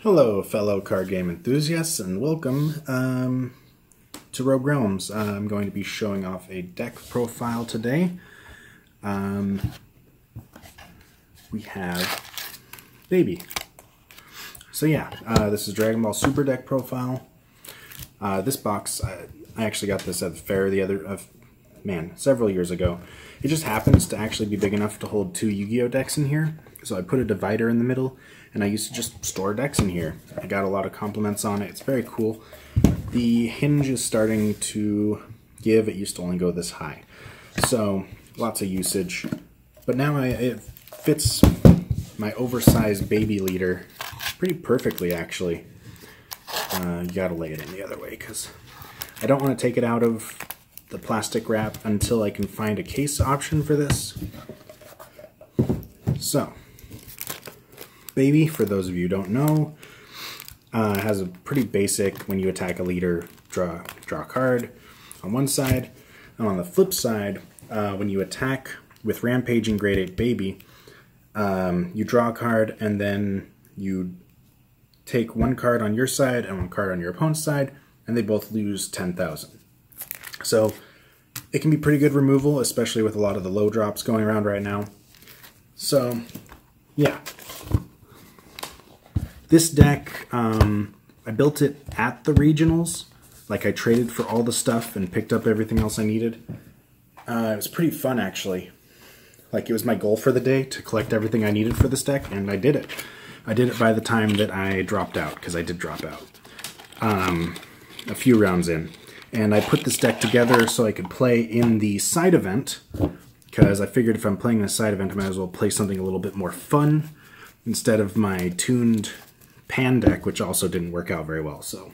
Hello, fellow card game enthusiasts, and welcome to Rogue Realms. I'm going to be showing off a deck profile today. We have Baby. So yeah, this is Dragon Ball Super deck profile. This box, I actually got this at the fair several years ago. It just happens to actually be big enough to hold two Yu-Gi-Oh decks in here. So I put a divider in the middle, and I used to just store decks in here. I got a lot of compliments on it. It's very cool. The hinge is starting to give. It used to only go this high. So lots of usage. But now it fits my oversized baby leader pretty perfectly, actually. You gotta lay it in the other way because I don't want to take it out of the plastic wrap until I can find a case option for this. So, Baby, for those of you who don't know, has a pretty basic, when you attack a leader, draw a card on one side. And on the flip side, when you attack with Rampaging Grade 8 Baby, you draw a card and then you take one card on your side and one card on your opponent's side, and they both lose 10,000. So it can be pretty good removal, especially with a lot of the low drops going around right now. So yeah, this deck, I built it at the regionals. Like, I traded for all the stuff and picked up everything else I needed. It was pretty fun, actually. Like, it was my goal for the day to collect everything I needed for this deck, and I did it. I did it by the time that I dropped out, because I did drop out a few rounds in. And I put this deck together so I could play in the side event, because I figured if I'm playing this side event, I might as well play something a little bit more fun instead of my tuned Pan deck, which also didn't work out very well. So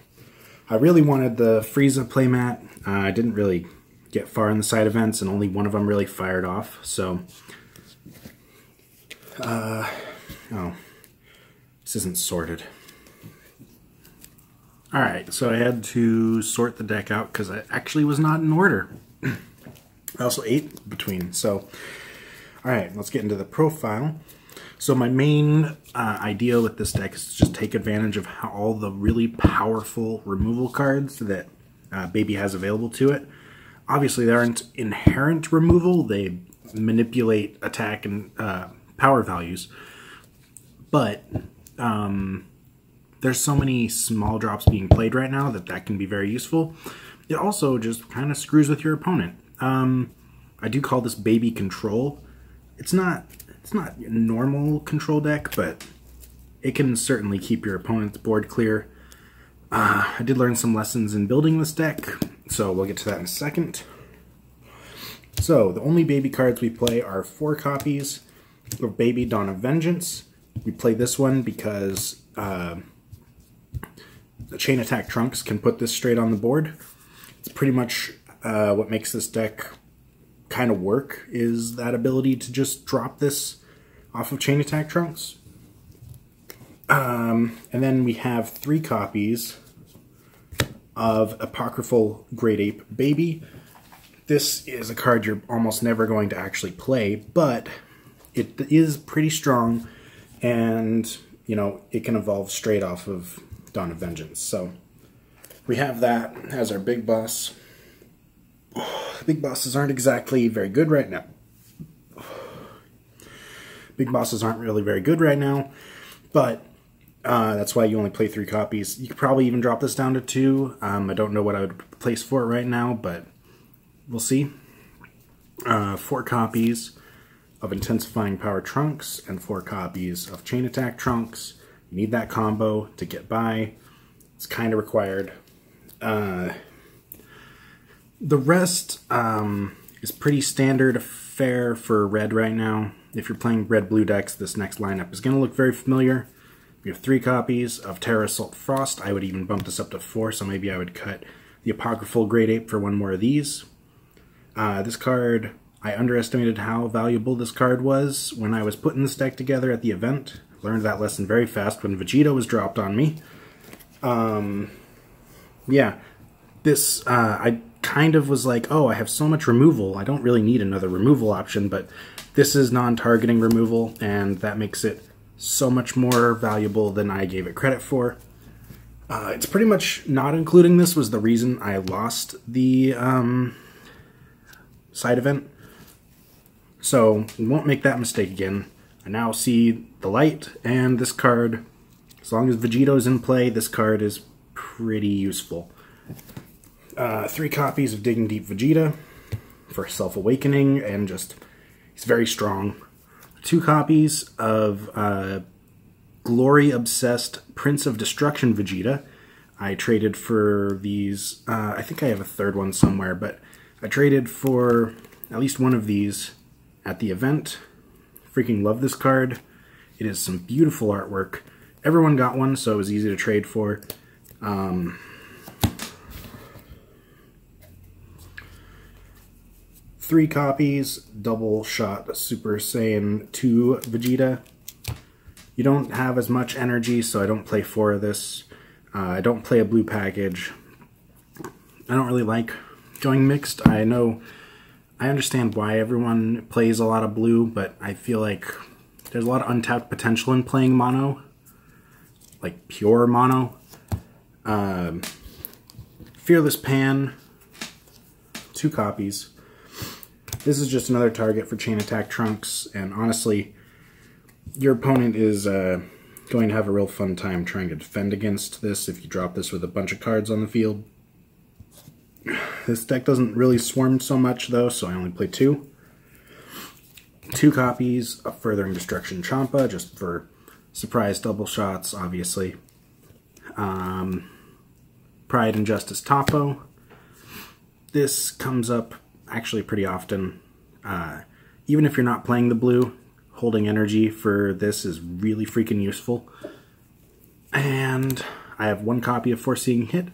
I really wanted the Frieza playmat. I didn't really get far in the side events, and only one of them really fired off. So, oh, this isn't sorted. Alright, so I had to sort the deck out because I actually was not in order. I also ate between, so... Alright, let's get into the profile. So my main idea with this deck is to just take advantage of all the really powerful removal cards that Baby has available to it. Obviously, they aren't inherent removal. They manipulate attack and power values. But... there's so many small drops being played right now that can be very useful. It also just kind of screws with your opponent. I do call this Baby Control. It's not a normal control deck, but it can certainly keep your opponent's board clear. I did learn some lessons in building this deck, so we'll get to that in a second. So, the only Baby cards we play are 4 copies of Baby Dawn of Vengeance. We play this one because the Chain Attack Trunks can put this straight on the board. It's pretty much what makes this deck kind of work, is that ability to just drop this off of Chain Attack Trunks. And then we have 3 copies of Apocryphal Grade 8 Baby. This is a card you're almost never going to actually play, but it is pretty strong, and you know, it can evolve straight off of Dawn of Vengeance. So we have that as our big boss. Big bosses aren't exactly very good right now. Big bosses aren't really very good right now, but that's why you only play 3 copies. You could probably even drop this down to 2. I don't know what I would place for it right now, but we'll see. 4 copies of Intensifying Power Trunks and 4 copies of Chain Attack Trunks. You need that combo to get by. It's kind of required. The rest is pretty standard fare for red right now. If you're playing red-blue decks, this next lineup is going to look very familiar. We have 3 copies of Terra Assault Frost. I would even bump this up to 4, so maybe I would cut the Apocryphal Grade 8 for 1 more of these. This card, I underestimated how valuable this card was when I was putting this deck together at the event. Learned that lesson very fast when Vegeta was dropped on me. Yeah, this, I kind of was like, oh, I have so much removal, I don't really need another removal option, but this is non-targeting removal, and that makes it so much more valuable than I gave it credit for. It's pretty much not including this was the reason I lost the side event. So we won't make that mistake again. I now see the light, and this card, as long as Vegito's in play, this card is pretty useful. 3 copies of Digging Deep Vegeta for Self-Awakening, and just, he's very strong. 2 copies of Glory Obsessed Prince of Destruction Vegeta. I traded for these, I think I have a third one somewhere, but I traded for at least one of these at the event. Freaking love this card. It is some beautiful artwork. Everyone got one, so it was easy to trade for. 3 copies, double shot Super Saiyan 2 Vegeta. You don't have as much energy, so I don't play 4 of this. I don't play a blue package. I don't really like going mixed. I understand why everyone plays a lot of blue, but I feel like there's a lot of untapped potential in playing mono. Like pure mono. Fearless Pan, 2 copies. This is just another target for Chain Attack Trunks, and honestly, your opponent is going to have a real fun time trying to defend against this if you drop this with a bunch of cards on the field. This deck doesn't really swarm so much though, so I only play 2. 2 copies of Furthering Destruction Champa, just for surprise double shots, obviously. Pride and Justice Toppo. This comes up actually pretty often. Even if you're not playing the blue, holding energy for this is really freaking useful. And I have 1 copy of Foreseeing Hit.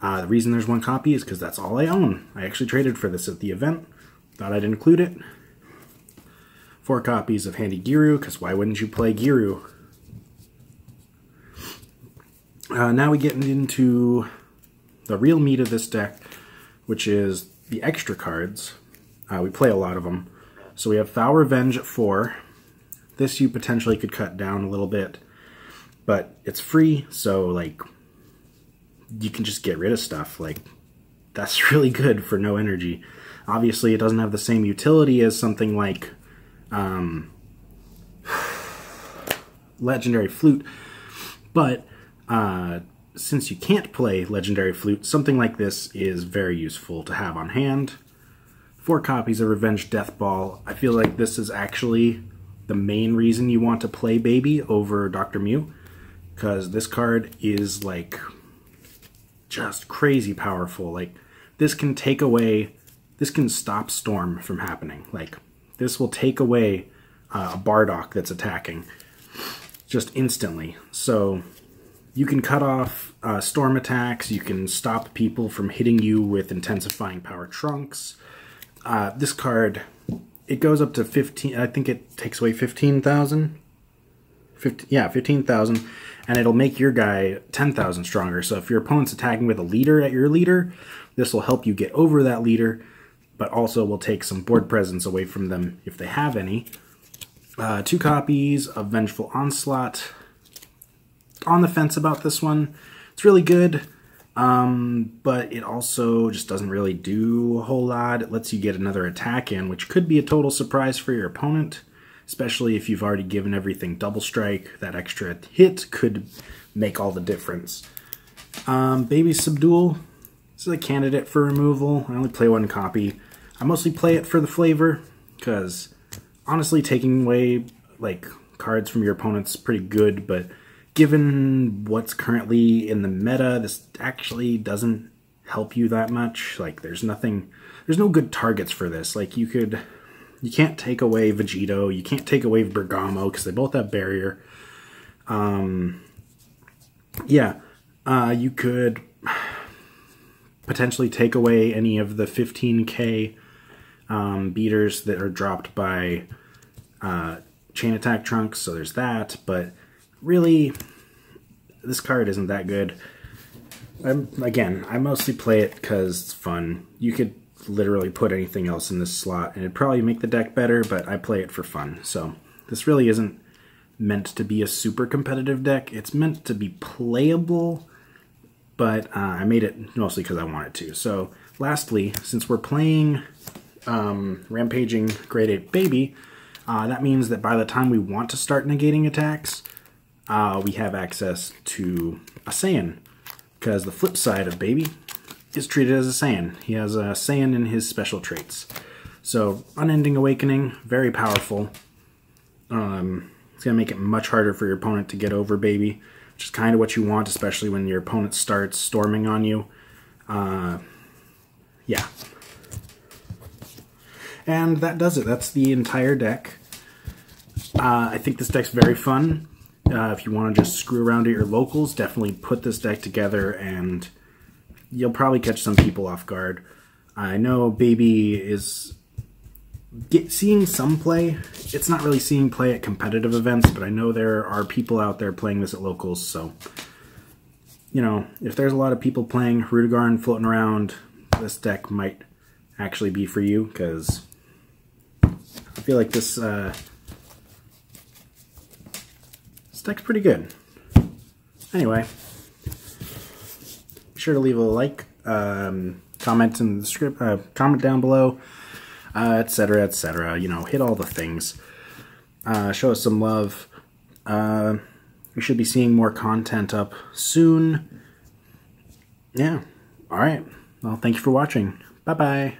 The reason there's 1 copy is because that's all I own. I actually traded for this at the event. Thought I'd include it. 4 copies of Handy Giru, because why wouldn't you play Giru? Now we get into the real meat of this deck, which is the extra cards. We play a lot of them. So we have Foul Revenge at 4. This you potentially could cut down a little bit, but it's free, so like you can just get rid of stuff. Like, that's really good for no energy. Obviously, it doesn't have the same utility as something like Legendary Flute, but since you can't play Legendary Flute, something like this is very useful to have on hand. 4 copies of Revenge Death Ball. I feel like this is actually the main reason you want to play Baby over Dr. Mew, because this card is like just crazy powerful. Like, this can take away, this can stop Storm from happening. Like, this will take away a Bardock that's attacking just instantly. So you can cut off Storm attacks, you can stop people from hitting you with Intensifying Power Trunks. This card, it goes up to 15, I think it takes away 15,000. Yeah, 15,000, and it'll make your guy 10,000 stronger. So if your opponent's attacking with a leader at your leader, this will help you get over that leader, but also will take some board presence away from them if they have any. 2 copies of Vengeful Onslaught. On the fence about this one. It's really good, but it also just doesn't really do a whole lot. It lets you get another attack in, which could be a total surprise for your opponent, especially if you've already given everything double strike. That extra hit could make all the difference. Baby Subdual. This is a candidate for removal. I only play 1 copy. I mostly play it for the flavor, because honestly taking away like cards from your opponent's pretty good, but given what's currently in the meta, this actually doesn't help you that much. Like, there's no good targets for this. Like, you can't take away Vegito, you can't take away Bergamo, because they both have barrier. You could potentially take away any of the 15k beaters that are dropped by Chain Attack Trunks, so there's that, but really, this card isn't that good. Again, I mostly play it because it's fun. You could literally put anything else in this slot and it'd probably make the deck better, but I play it for fun. So this really isn't meant to be a super competitive deck. It's meant to be playable, but I made it mostly because I wanted to. So lastly, since we're playing Rampaging Grade 8 Baby, that means that by the time we want to start negating attacks, we have access to a Saiyan, because the flip side of Baby is treated as a Saiyan. He has a Saiyan in his special traits. So Unending Awakening, very powerful. It's going to make it much harder for your opponent to get over Baby, which is kind of what you want, especially when your opponent starts storming on you. Yeah. And that does it. That's the entire deck. I think this deck's very fun. If you want to just screw around at your locals, definitely put this deck together and you'll probably catch some people off guard. I know Baby is seeing some play. It's not really seeing play at competitive events, but I know there are people out there playing this at locals, so you know, if there's a lot of people playing Rudigarn floating around, this deck might actually be for you, because I feel like this deck's pretty good. Anyway, be sure to leave a like, comment in the script, comment down below, etc., etc. You know, hit all the things. Show us some love. We should be seeing more content up soon. Yeah. All right. Well, thank you for watching. Bye-bye.